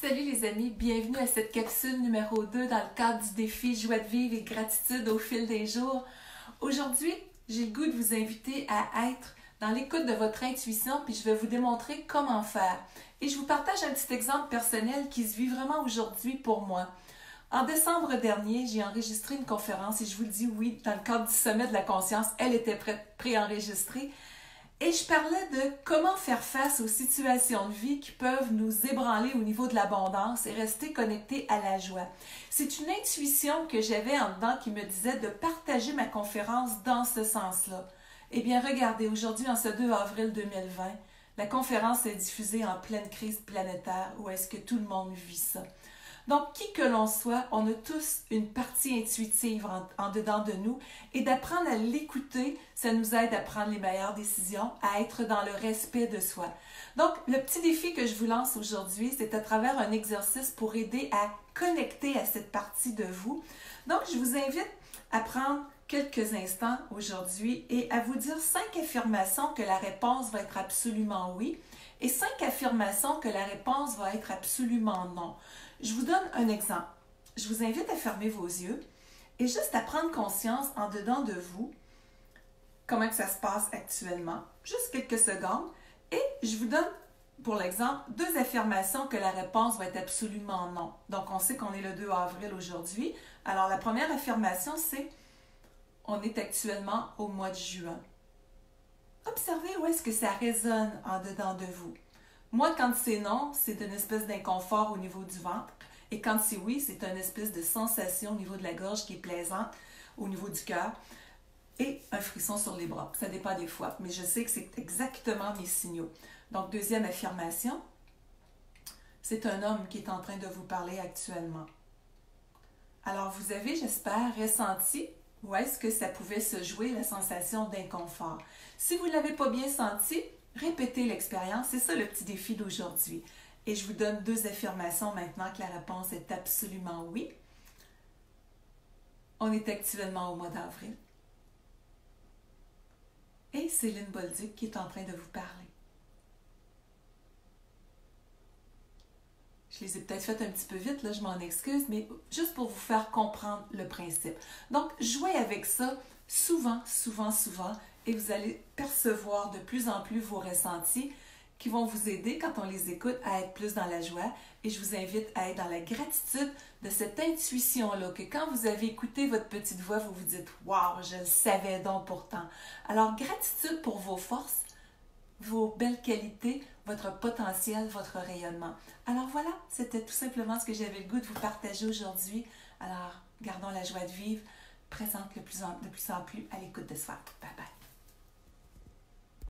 Salut les amis, bienvenue à cette capsule numéro 2 dans le cadre du défi Joie de vivre et gratitude au fil des jours. Aujourd'hui, j'ai le goût de vous inviter à être dans l'écoute de votre intuition, puis je vais vous démontrer comment faire. Et je vous partage un petit exemple personnel qui se vit vraiment aujourd'hui pour moi. En décembre dernier, j'ai enregistré une conférence et je vous le dis oui, dans le cadre du sommet de la conscience, elle était préenregistrée. Et je parlais de comment faire face aux situations de vie qui peuvent nous ébranler au niveau de l'abondance et rester connectés à la joie. C'est une intuition que j'avais en dedans qui me disait de partager ma conférence dans ce sens-là. Eh bien, regardez, aujourd'hui, en ce 2 avril 2020, la conférence est diffusée en pleine crise planétaire où est-ce que tout le monde vit ça. Donc, qui que l'on soit, on a tous une partie intuitive en dedans de nous et d'apprendre à l'écouter, ça nous aide à prendre les meilleures décisions, à être dans le respect de soi. Donc, le petit défi que je vous lance aujourd'hui, c'est à travers un exercice pour aider à connecter à cette partie de vous. Donc, je vous invite à prendre quelques instants aujourd'hui et à vous dire 5 affirmations que la réponse va être absolument oui et 5 affirmations que la réponse va être absolument non. Je vous donne un exemple. Je vous invite à fermer vos yeux et juste à prendre conscience en dedans de vous comment que ça se passe actuellement. Juste quelques secondes. Et je vous donne, pour l'exemple, 2 affirmations que la réponse va être absolument non. Donc, on sait qu'on est le 2 avril aujourd'hui. Alors, la première affirmation, c'est « On est actuellement au mois de juin ». Observez où est-ce que ça résonne en dedans de vous. Moi, quand c'est non, c'est une espèce d'inconfort au niveau du ventre. Et quand c'est oui, c'est une espèce de sensation au niveau de la gorge qui est plaisante, au niveau du cœur. Et un frisson sur les bras. Ça dépend des fois, mais je sais que c'est exactement mes signaux. Donc, deuxième affirmation, c'est un homme qui est en train de vous parler actuellement. Alors, vous avez, j'espère, ressenti où est-ce que ça pouvait se jouer, la sensation d'inconfort. Si vous ne l'avez pas bien senti, répétez l'expérience. C'est ça le petit défi d'aujourd'hui. Et je vous donne 2 affirmations maintenant que la réponse est absolument oui. On est actuellement au mois d'avril. Et Céline Bolduc qui est en train de vous parler. Je les ai peut-être faites un petit peu vite, là, je m'en excuse, mais juste pour vous faire comprendre le principe. Donc, jouez avec ça souvent, et vous allez percevoir de plus en plus vos ressentis qui vont vous aider, quand on les écoute, à être plus dans la joie. Et je vous invite à être dans la gratitude de cette intuition-là, que quand vous avez écouté votre petite voix, vous vous dites « Wow, je le savais donc pourtant ». Alors, gratitude pour vos forces, vos belles qualités, votre potentiel, votre rayonnement. Alors voilà, c'était tout simplement ce que j'avais le goût de vous partager aujourd'hui. Alors, gardons la joie de vivre, présente de plus en plus à l'écoute de soi. Bye.